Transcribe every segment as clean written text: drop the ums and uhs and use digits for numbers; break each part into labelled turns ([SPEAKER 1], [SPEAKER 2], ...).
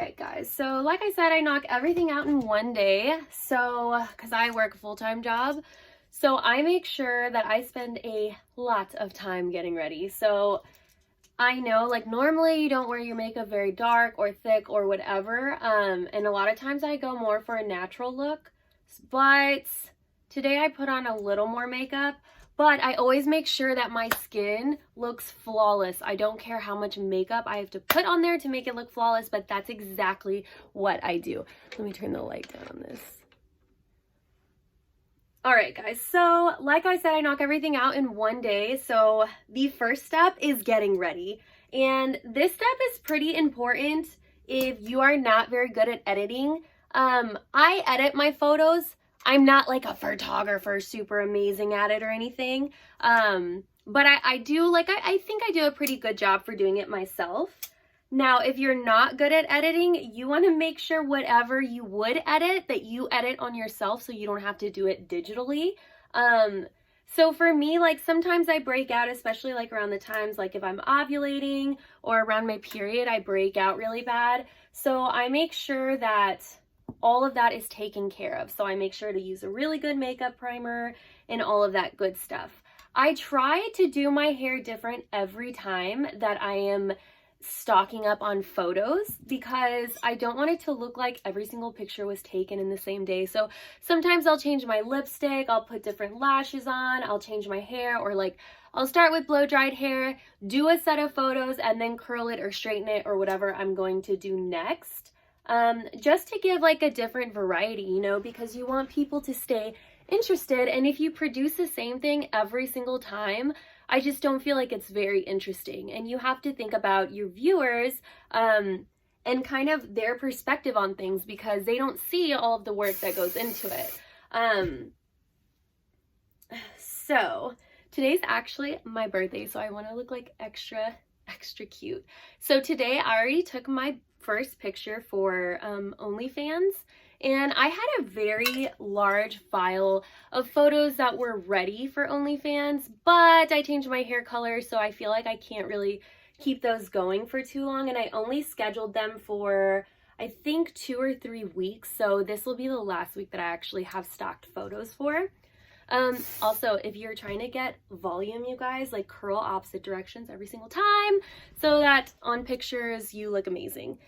[SPEAKER 1] Alright guys, so like I said, I knock everything out in one day, so because I work a full-time job, so I make sure that I spend a lot of time getting ready. So I know, like, normally you don't wear your makeup very dark or thick or whatever, and a lot of times I go more for a natural look, but today I put on a little more makeup. But I always make sure that my skin looks flawless. I don't care how much makeup I have to put on there to make it look flawless, but that's exactly what I do. Let me turn the light down on this. All right, guys, so like I said, I knock everything out in one day. So the first step is getting ready. And this step is pretty important if you are not very good at editing. I edit my photos. I'm not like a photographer, super amazing at it or anything. But I do, like, I think I do a pretty good job for doing it myself. Now, if you're not good at editing, you want to make sure whatever you would edit, that you edit on yourself so you don't have to do it digitally. So for me, like, sometimes I break out, especially like around the times, like if I'm ovulating or around my period, I break out really bad. So I make sure that all of that is taken care of. So I make sure to use a really good makeup primer and all of that good stuff. I try to do my hair different every time that I am stocking up on photos because I don't want it to look like every single picture was taken in the same day. So sometimes I'll change my lipstick, I'll put different lashes on, I'll change my hair, or like I'll start with blow dried hair, do a set of photos, and then curl it or straighten it or whatever I'm going to do next. Just to give like a different variety, you know, because you want people to stay interested. And if you produce the same thing every single time, I just don't feel like it's very interesting. And you have to think about your viewers, and kind of their perspective on things because they don't see all of the work that goes into it. So today's actually my birthday, so I want to look like extra cute. So today I already took my first picture for OnlyFans, and I had a very large file of photos that were ready for OnlyFans, but I changed my hair color, so I feel like I can't really keep those going for too long, and I only scheduled them for I think 2 or 3 weeks, so this will be the last week that I actually have stocked photos for. Also, if you're trying to get volume, you guys, like, curl opposite directions every single time so that on pictures you look amazing.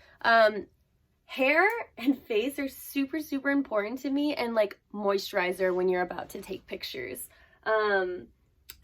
[SPEAKER 1] Hair and face are super important to me, and like moisturizer when you're about to take pictures.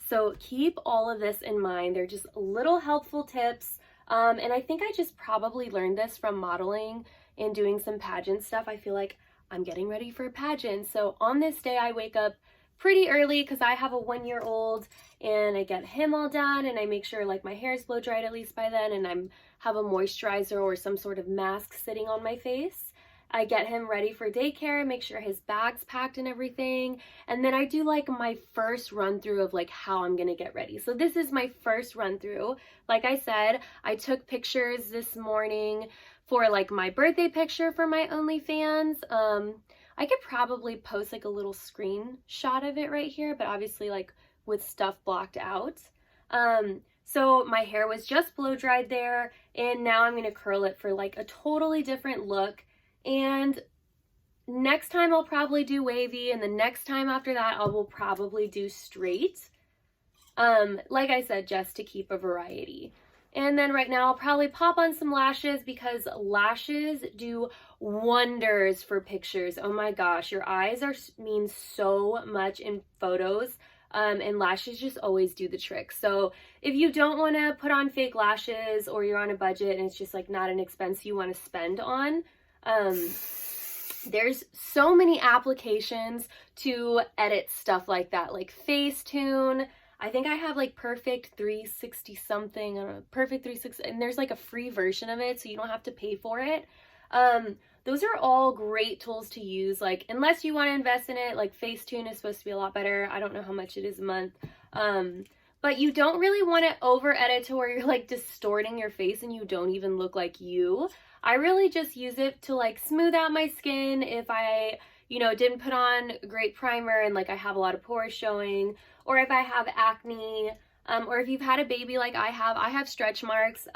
[SPEAKER 1] So keep all of this in mind. They're just little helpful tips. And I think I just probably learned this from modeling and doing some pageant stuff. I feel like I'm getting ready for a pageant. So on this day, I wake up pretty early because I have a 1-year-old, and I get him all done, and I make sure like my hair is blow dried at least by then, and I have a moisturizer or some sort of mask sitting on my face. I get him ready for daycare, make sure his bag's packed and everything, and then I do like my first run through of like how I'm gonna get ready. So this is my first run through. Like I said, I took pictures this morning for like my birthday picture for my OnlyFans. I could probably post like a little screenshot of it right here, but obviously like with stuff blocked out. So my hair was just blow dried there, and now I'm going to curl it for like a totally different look. And next time I'll probably do wavy, and the next time after that I will probably do straight. Like I said, just to keep a variety. And then right now I'll probably pop on some lashes because lashes do wonders for pictures. Oh my gosh, your eyes mean so much in photos, and lashes just always do the trick. So if you don't want to put on fake lashes, or you're on a budget and it's just like not an expense you want to spend on, there's so many applications to edit stuff like that, like Facetune. I think I have like Perfect 360 something, Perfect 360, and there's like a free version of it, so you don't have to pay for it. Those are all great tools to use, like, unless you want to invest in it. Like Facetune is supposed to be a lot better. I don't know how much it is a month. But you don't really want to over edit to where you're like distorting your face and you don't even look like you. I really just use it to like smooth out my skin if I, you know, didn't put on great primer and like I have a lot of pores showing, or if I have acne, or if you've had a baby like I have stretch marks.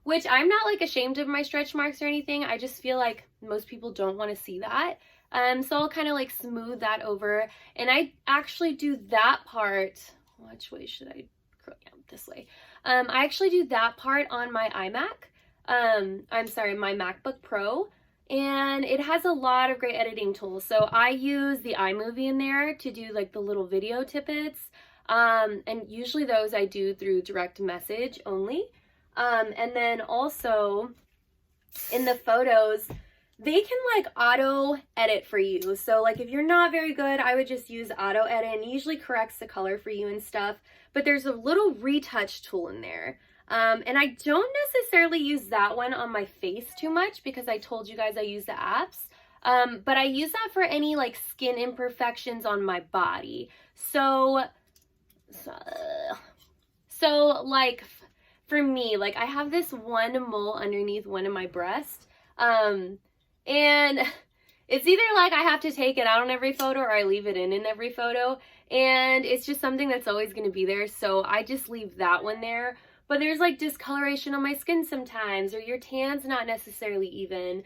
[SPEAKER 1] which I'm not like ashamed of my stretch marks or anything. I just feel like most people don't want to see that. So I'll kind of like smooth that over, and I actually do that part. Which way should I? Yeah, this way. I actually do that part on my iMac. I'm sorry, my MacBook Pro, and it has a lot of great editing tools. So I use the iMovie in there to do like the little video tidbits, and usually those I do through direct message only. And then also in the photos, they can like auto edit for you. So like if you're not very good, I would just use auto edit, and it usually corrects the color for you and stuff. But there's a little retouch tool in there. And I don't necessarily use that one on my face too much because I told you guys I use the apps. But I use that for any like skin imperfections on my body. So like for me, like I have this one mole underneath one of my breasts. And it's either like I have to take it out on every photo or I leave it in every photo. And it's just something that's always going to be there. So I just leave that one there. But there's like discoloration on my skin sometimes, or your tan's not necessarily even.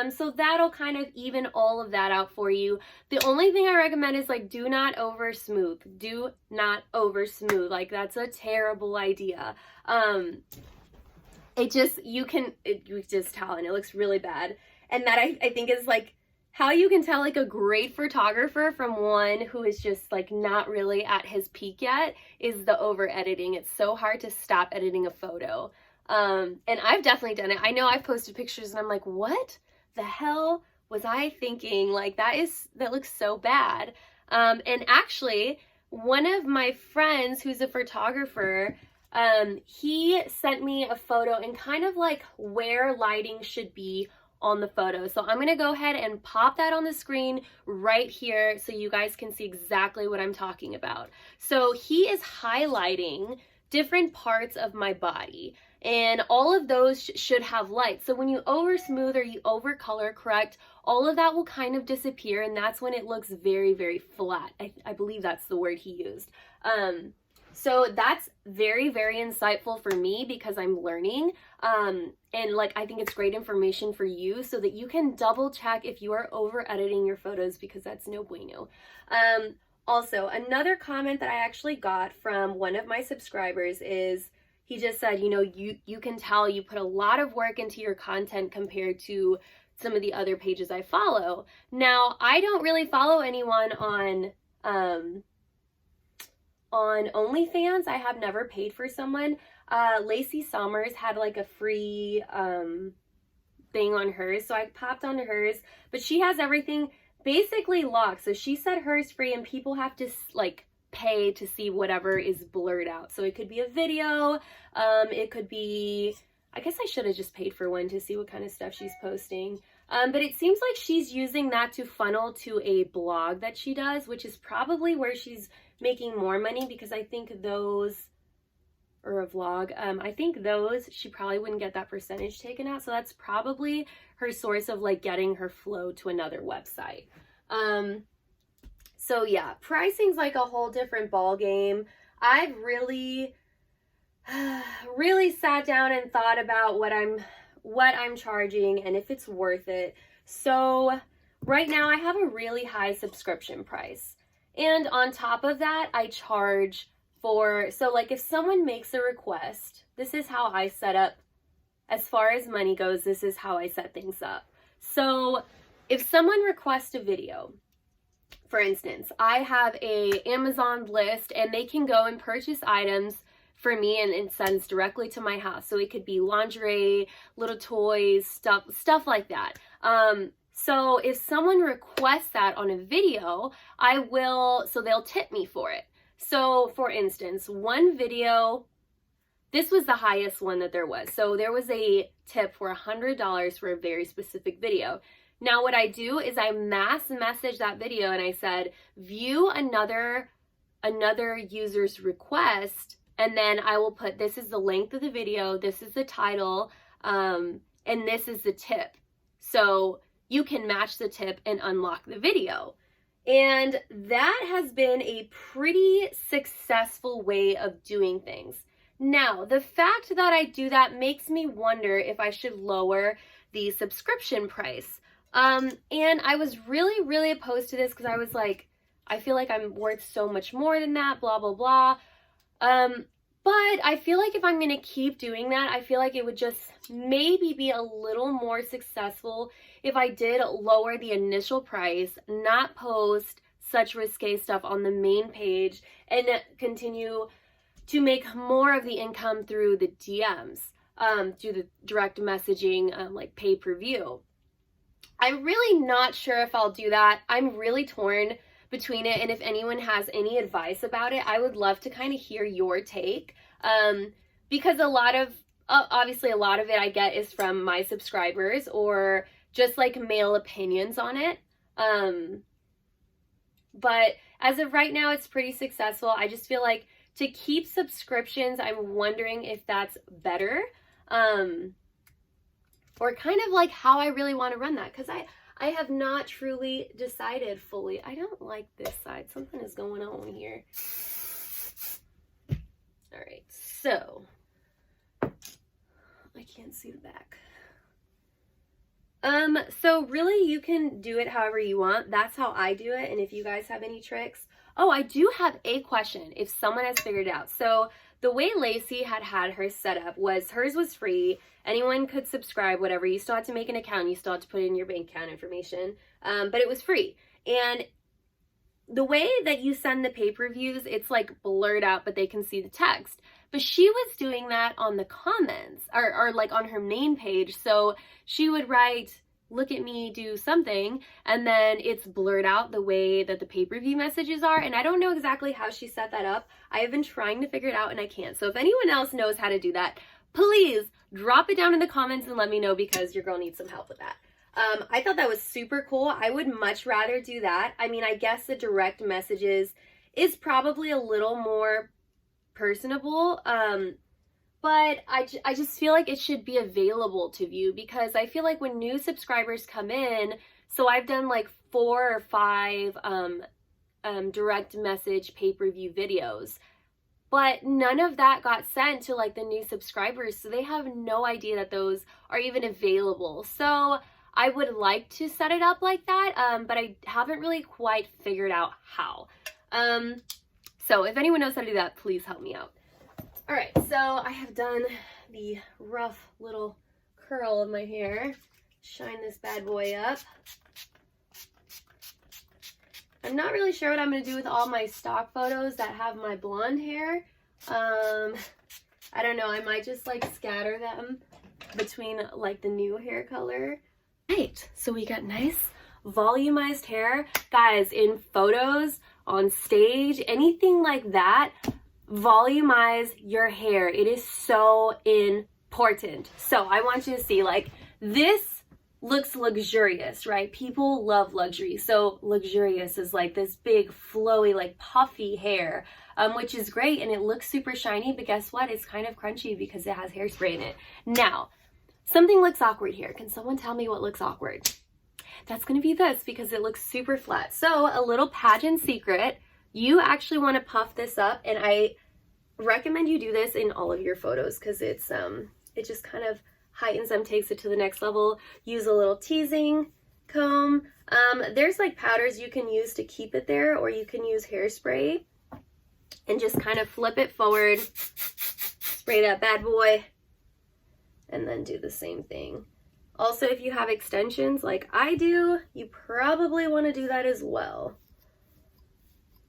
[SPEAKER 1] So that'll kind of even all of that out for you. The only thing I recommend is like do not over smooth. Do not over smooth. Like that's a terrible idea. You just tell, and it looks really bad. And that I think is like how you can tell like a great photographer from one who is just like not really at his peak yet is the over editing. It's so hard to stop editing a photo. And I've definitely done it. I know I've posted pictures and I'm like, what the hell was I thinking? Like that looks so bad. And actually one of my friends who's a photographer, he sent me a photo and kind of like where lighting should be on the photo. So I'm going to go ahead and pop that on the screen right here so you guys can see exactly what I'm talking about. So he is highlighting different parts of my body, and all of those should have light. So when you over smooth or you over color correct, all of that will kind of disappear, and that's when it looks very, very flat. I believe that's the word he used. So that's very, very insightful for me because I'm learning. And like, I think it's great information for you so that you can double check if you are over editing your photos, because that's no bueno. Also, another comment that I actually got from one of my subscribers is he just said, you know, you can tell you put a lot of work into your content compared to some of the other pages I follow. Now, I don't really follow anyone on OnlyFans. I have never paid for someone. Lacey Summers had like a free thing on hers, so I popped onto hers, but she has everything basically locked. So she said hers free, and people have to like pay to see whatever is blurred out. So it could be a video, it could be, I guess I should have just paid for one to see what kind of stuff she's posting. But it seems like she's using that to funnel to a blog that she does, which is probably where she's making more money, because I think those, or a vlog, I think those, she probably wouldn't get that percentage taken out. So that's probably her source of like getting her flow to another website. So yeah, pricing's like a whole different ball game. I've really sat down and thought about what I'm charging and if it's worth it. So right now I have a really high subscription price. And on top of that, I charge for, so like if someone makes a request, this is how I set up, as far as money goes, this is how I set things up. So if someone requests a video, for instance, I have a Amazon list and they can go and purchase items for me and it sends directly to my house. So it could be lingerie, little toys, stuff like that. So if someone requests that on a video, so they'll tip me for it. So for instance, one video, this was the highest one that there was. So there was a tip for $100 for a very specific video. Now what I do is I mass message that video and I said, view another user's request, and then I will put, this is the length of the video, this is the title, and this is the tip. So you can match the tip and unlock the video. And that has been a pretty successful way of doing things. Now, the fact that I do that makes me wonder if I should lower the subscription price. And I was really opposed to this because I was like, I feel like I'm worth so much more than that, blah, blah, blah. But I feel like if I'm going to keep doing that, I feel like it would just maybe be a little more successful if I did lower the initial price, not post such risque stuff on the main page, and continue to make more of the income through the DMs, through the direct messaging, like pay-per-view. I'm really not sure if I'll do that. I'm really torn between it, and if anyone has any advice about it, I would love to kind of hear your take, because a lot of, obviously a lot of it I get is from my subscribers or just like male opinions on it. But as of right now, it's pretty successful. I just feel like to keep subscriptions, I'm wondering if that's better, or kind of like how I really want to run that, because I have not truly decided fully. I don't like this side. Something is going on here. All right, so I can't see the back. So really you can do it however you want. That's how I do it. And if you guys have any tricks. Oh, I do have a question if someone has figured it out. So the way Lacey had her set up was hers was free. Anyone could subscribe, whatever. You still had to make an account. You still had to put in your bank account information. But it was free. And the way that you send the pay-per-views, it's like blurred out, but they can see the text. But she was doing that on the comments or like on her main page. So she would write, look at me do something, and then it's blurred out the way that the pay-per-view messages are. And I don't know exactly how she set that up. I have been trying to figure it out and I can't. So if anyone else knows how to do that, please drop it down in the comments and let me know, because your girl needs some help with that. I thought that was super cool. I would much rather do that. I mean, I guess the direct messages is probably a little more personable, but I just feel like it should be available to view, because I feel like when new subscribers come in, so I've done like 4 or 5 direct message pay-per-view videos, but none of that got sent to like the new subscribers, so they have no idea that those are even available. So I would like to set it up like that, but I haven't really quite figured out how. So if anyone knows how to do that, please help me out. All right, so I have done the rough little curl of my hair. Shine this bad boy up. I'm not really sure what I'm going to do with all my stock photos that have my blonde hair. I don't know. I might just like scatter them between like the new hair color. Right, so we got nice volumized hair. Guys, in photos, on stage, anything like that, volumize your hair. It is so important. So I want you to see, like, this looks luxurious, right? People love luxury. So luxurious is like this big flowy, like puffy hair, which is great. And it looks super shiny, but guess what? It's kind of crunchy because it has hairspray in it. Now, something looks awkward here. Can someone tell me what looks awkward? That's going to be this, because it looks super flat. So a little Pageant Secret, you actually want to puff this up, and I recommend you do this in all of your photos, because it's it just kind of heightens them, takes it to the next level. Use a little teasing comb. There's like powders you can use to keep it there, or you can use hairspray and just kind of flip it forward, spray that bad boy, and then do the same thing. Also, if you have extensions like I do, you probably want to do that as well.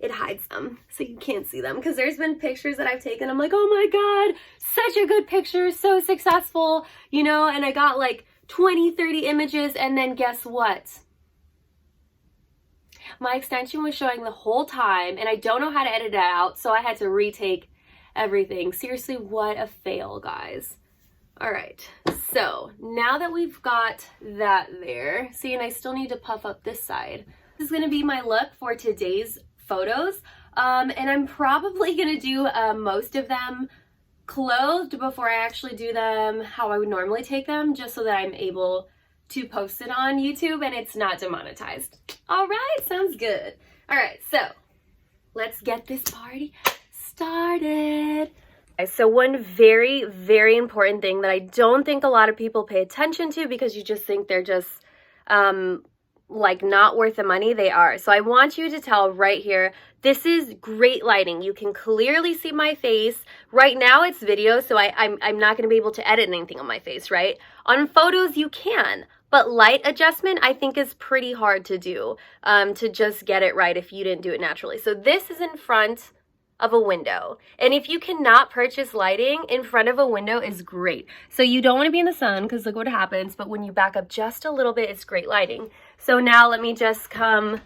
[SPEAKER 1] It hides them so you can't see them, because there's been pictures that I've taken, I'm like, oh my god, such a good picture, so successful, you know, and I got like 20, 30 images, and then guess what? My extension was showing the whole time, and I don't know how to edit it out, so I had to retake everything. Seriously, what a fail, guys. All right, so now that we've got that there, see, and I still need to puff up this side. This is gonna be my look for today's photos, and I'm probably gonna do most of them clothed before I actually do them how I would normally take them, just so that I'm able to post it on YouTube and it's not demonetized. All right, sounds good. All right, so let's get this party started. So one very, very important thing that I don't think a lot of people pay attention to because you just think they're just like not worth the money. They are. So I want you to tell right here, this is great lighting. You can clearly see my face. Right now it's video, so I'm not going to be able to edit anything on my face, right? On photos you can, but light adjustment I think is pretty hard to do, to just get it right if you didn't do it naturally. So this is in front of a window. And if you cannot purchase lighting, in front of a window is great. So you don't want to be in the sun because look what happens, but when you back up just a little bit, it's great lighting. So now let me just come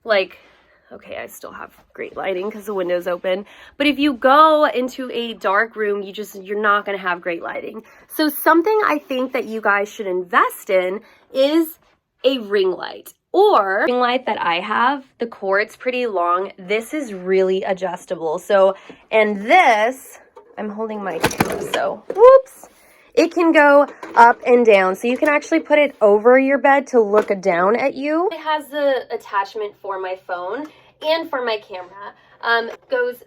[SPEAKER 1] like, okay, I still have great lighting because the window's open. But if you go into a dark room, you're not going to have great lighting. So something I think that you guys should invest in is a ring light. Or ring light that I have, the cord's pretty long. This is really adjustable. So, and this, I'm holding my two, so whoops. It can go up and down. So you can actually put it over your bed to look down at you. It has the attachment for my phone and for my camera.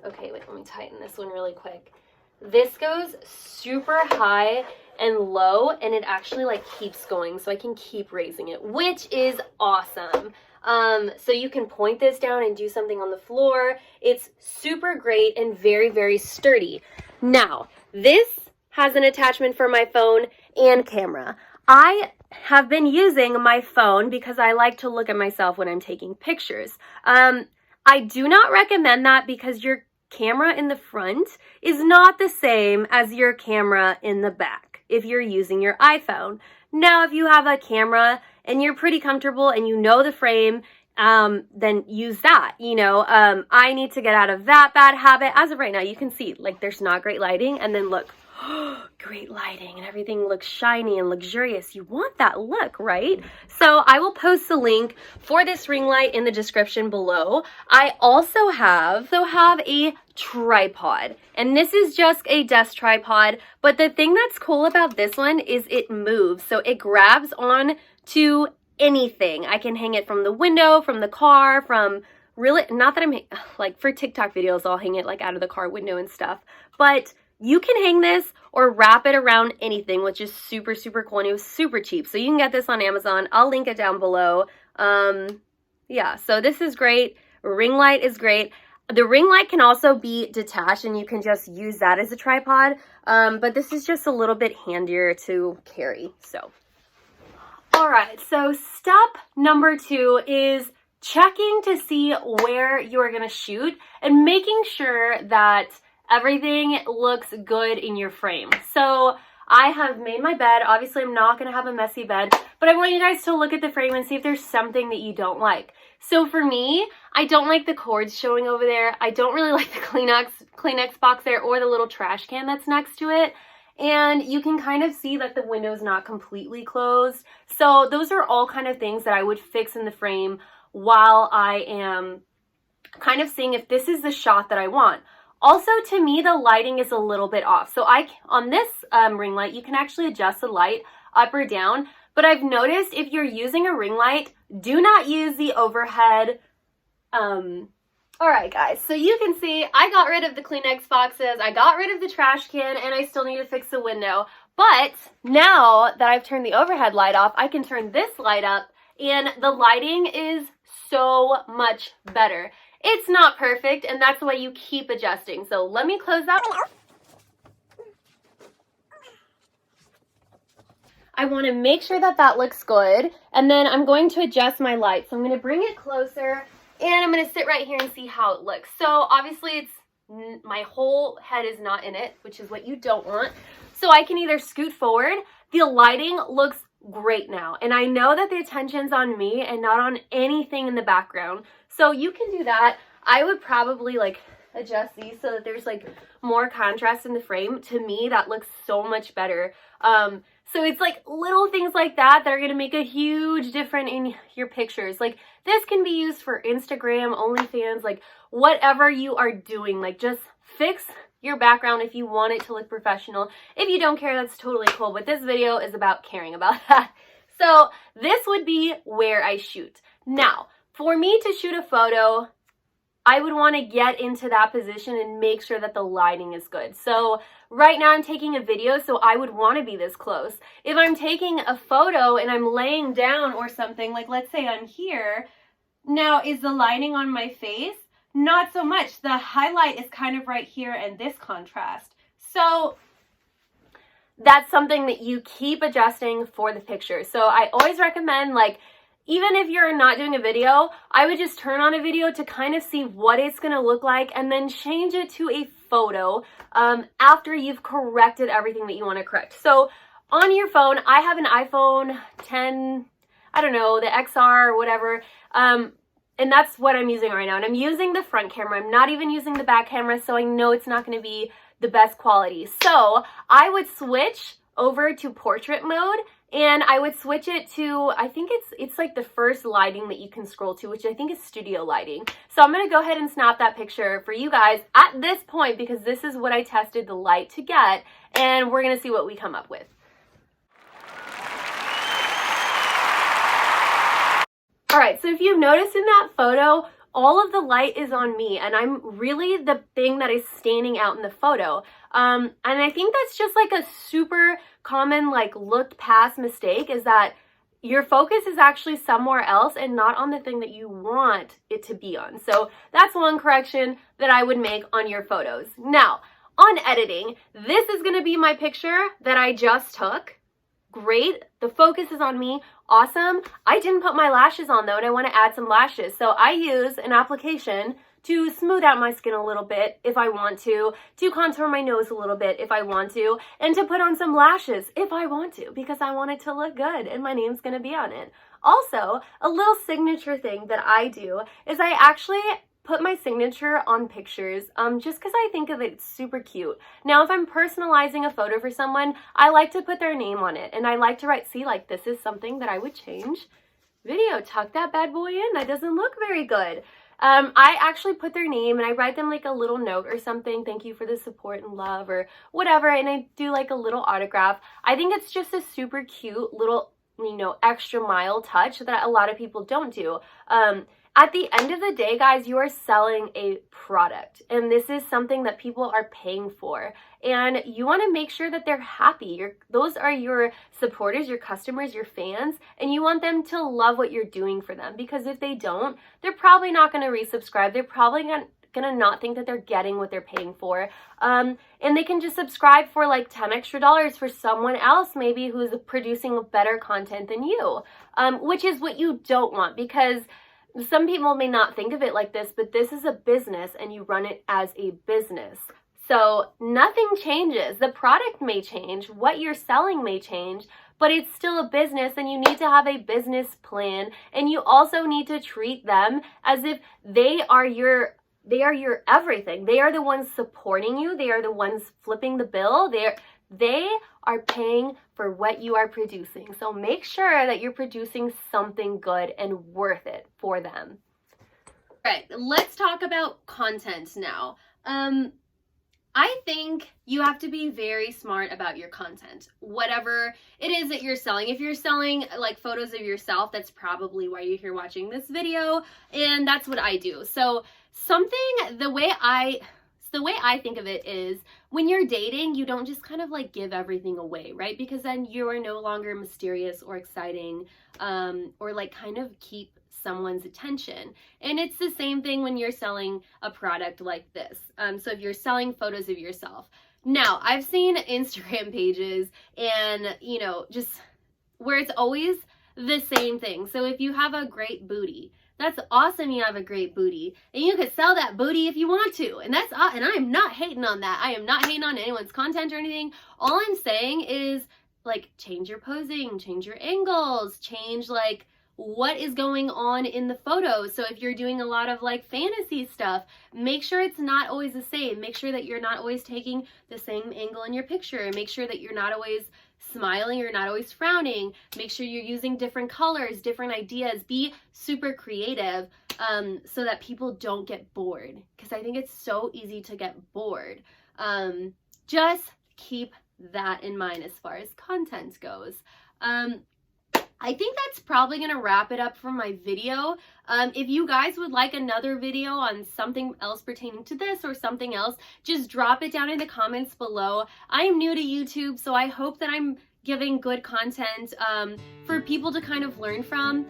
[SPEAKER 1] Okay, wait, let me tighten this one really quick. This goes super high and low, and it actually like keeps going, so I can keep raising it, which is awesome. So you can point this down and do something on the floor. It's super great and very, very sturdy. Now, this has an attachment for my phone and camera. I have been using my phone because I like to look at myself when I'm taking pictures. I do not recommend that because your camera in the front is not the same as your camera in the back if you're using your iPhone. Now, if you have a camera and you're pretty comfortable and you know the frame, then use that. You know, I need to get out of that bad habit. As of right now, you can see like there's not great lighting, and then look, great lighting and everything looks shiny and luxurious. You want that look, right? So I will post the link for this ring light in the description below. I also have a tripod, and this is just a desk tripod, but the thing that's cool about this one is it moves, so it grabs on to anything. I can hang it from the window, from the car, from really, not that I'm like for TikTok videos I'll hang it like out of the car window and stuff, but you can hang this or wrap it around anything, which is super, super cool, and it was super cheap. So you can get this on Amazon. I'll link it down below. Yeah, so this is great. Ring light is great. The ring light can also be detached, and you can just use that as a tripod. But this is just a little bit handier to carry. So, all right. So step number 2 is checking to see where you're going to shoot and making sure that everything looks good in your frame. So I have made my bed. Obviously, I'm not going to have a messy bed, but I want you guys to look at the frame and see if there's something that you don't like. So for me, I don't like the cords showing over there. I don't really like the Kleenex box there or the little trash can that's next to it. And you can kind of see that the window's not completely closed. So those are all kind of things that I would fix in the frame while I am kind of seeing if this is the shot that I want. Also, to me, the lighting is a little bit off. So on this ring light, you can actually adjust the light up or down. But I've noticed if you're using a ring light, do not use the overhead. All right, guys. So you can see I got rid of the Kleenex boxes. I got rid of the trash can, and I still need to fix the window. But now that I've turned the overhead light off, I can turn this light up, and the lighting is so much better. It's not perfect, and that's why you keep adjusting. So let me close that. I want to make sure that that looks good, and then I'm going to adjust my light. So I'm going to bring it closer, and I'm going to sit right here and see how it looks. So obviously my whole head is not in it, which is what you don't want. So I can either scoot forward. The lighting looks great now, and I know that the attention's on me and not on anything in the background. So you can do that. I would probably like adjust these so that there's like more contrast in the frame. To me, that looks so much better. So it's like little things like that are going to make a huge difference in your pictures. Like this can be used for Instagram, OnlyFans, like whatever you are doing. Like just fix your background if you want it to look professional. If you don't care, that's totally cool. But this video is about caring about that. So this would be where I shoot. Now, for me to shoot a photo, I would want to get into that position and make sure that the lighting is good. So right now I'm taking a video, so I would want to be this close. If I'm taking a photo and I'm laying down or something, like let's say I'm here, now is the lighting on my face? Not so much. The highlight is kind of right here and this contrast. So that's something that you keep adjusting for the picture. So I always recommend, like, even if you're not doing a video, I would just turn on a video to kind of see what it's going to look like and then change it to a photo after you've corrected everything that you want to correct. So on your phone, I have an iPhone 10, I don't know, the XR or whatever, and that's what I'm using right now. And I'm using the front camera. I'm not even using the back camera, so I know it's not going to be the best quality. So I would switch over to portrait mode, and I would switch it to, I think it's like the first lighting that you can scroll to, which I think is studio lighting. So I'm going to go ahead and snap that picture for you guys at this point, because this is what I tested the light to get, and we're going to see what we come up with. All right, so if you've noticed in that photo, all of the light is on me, and I'm really the thing that is standing out in the photo. And I think that's just like a super common, like, looked past mistake, is that your focus is actually somewhere else and not on the thing that you want it to be on. So that's one correction that I would make on your photos. Now, on editing, this is gonna be my picture that I just took. Great, the focus is on me, awesome. I didn't put my lashes on though, and I want to add some lashes. So I use an application to smooth out my skin a little bit if I want to contour my nose a little bit if I want to, and to put on some lashes if I want to, because I want it to look good and my name's gonna be on it. Also, a little signature thing that I do is I actually put my signature on pictures just because I think of it super cute. Now, if I'm personalizing a photo for someone, I like to put their name on it, and I like to write, see, like, this is something that I would change. Video, tuck that bad boy in. That doesn't look very good. I actually put their name, and I write them like a little note or something, thank you for the support and love or whatever, and I do like a little autograph. I think it's just a super cute little, you know, extra mile touch that a lot of people don't do. At the end of the day, guys, you are selling a product, and this is something that people are paying for, and you want to make sure that they're happy. Those are your supporters, your customers, your fans, and you want them to love what you're doing for them, because if they don't, they're probably not going to resubscribe. They're probably gonna not think that they're getting what they're paying for, and they can just subscribe for like $10 extra for someone else maybe who's producing better content than you, which is what you don't want, because some people may not think of it like this, but this is a business and you run it as a business. So nothing changes. The product may change, what you're selling may change, but it's still a business, and you need to have a business plan, and you also need to treat them as if they are your everything. They are the ones supporting you. They are the ones flipping the bill. They are paying for what you are producing. So make sure that you're producing something good and worth it for them. All right, let's talk about content now. I think you have to be very smart about your content, whatever it is that you're selling. If you're selling like photos of yourself, that's probably why you're here watching this video, and that's what I do. So the way I think of it is, when you're dating, you don't just kind of like give everything away, right? Because then you are no longer mysterious or exciting, or like kind of keep someone's attention. And it's the same thing when you're selling a product like this. So if you're selling photos of yourself. Now, I've seen Instagram pages and, you know, just where it's always the same thing. So if you have a great booty, that's awesome, you have a great booty, and you could sell that booty if you want to, and and I am not hating on that. I am not hating on anyone's content or anything. All I'm saying is, like, change your posing, change your angles, change like what is going on in the photo. So if you're doing a lot of like fantasy stuff, make sure it's not always the same. Make sure that you're not always taking the same angle in your picture. Make sure that you're not always smiling, you're not always frowning. Make sure you're using different colors, different ideas. Be super creative so that people don't get bored, because I think it's so easy to get bored. Just keep that in mind as far as content goes. I think that's probably going to wrap it up for my video. If you guys would like another video on something else pertaining to this or something else, just drop it down in the comments below. I am new to YouTube, so I hope that I'm giving good content for people to kind of learn from.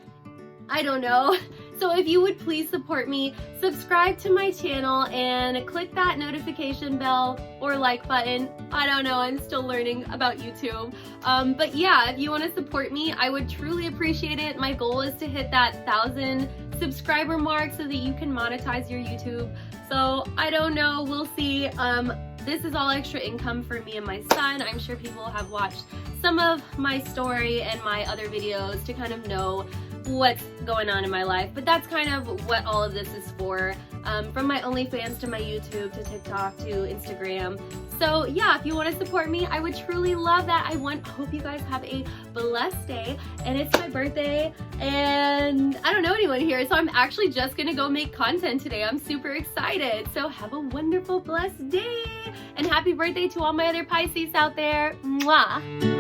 [SPEAKER 1] I don't know. So if you would please support me, subscribe to my channel and click that notification bell or like button. I don't know, I'm still learning about YouTube. But yeah, if you want to support me, I would truly appreciate it. My goal is to hit that 1,000 subscriber mark so that you can monetize your YouTube. So I don't know, we'll see. This is all extra income for me and my son. I'm sure people have watched some of my story and my other videos to kind of know what's going on in my life, but that's kind of what all of this is for, from my OnlyFans to my YouTube to TikTok to Instagram. So yeah, if you want to support me, I would truly love that. I hope you guys have a blessed day, and it's my birthday, and I don't know anyone here, so I'm actually just gonna go make content today. I'm super excited. So have a wonderful, blessed day, and happy birthday to all my other Pisces out there. Mwah!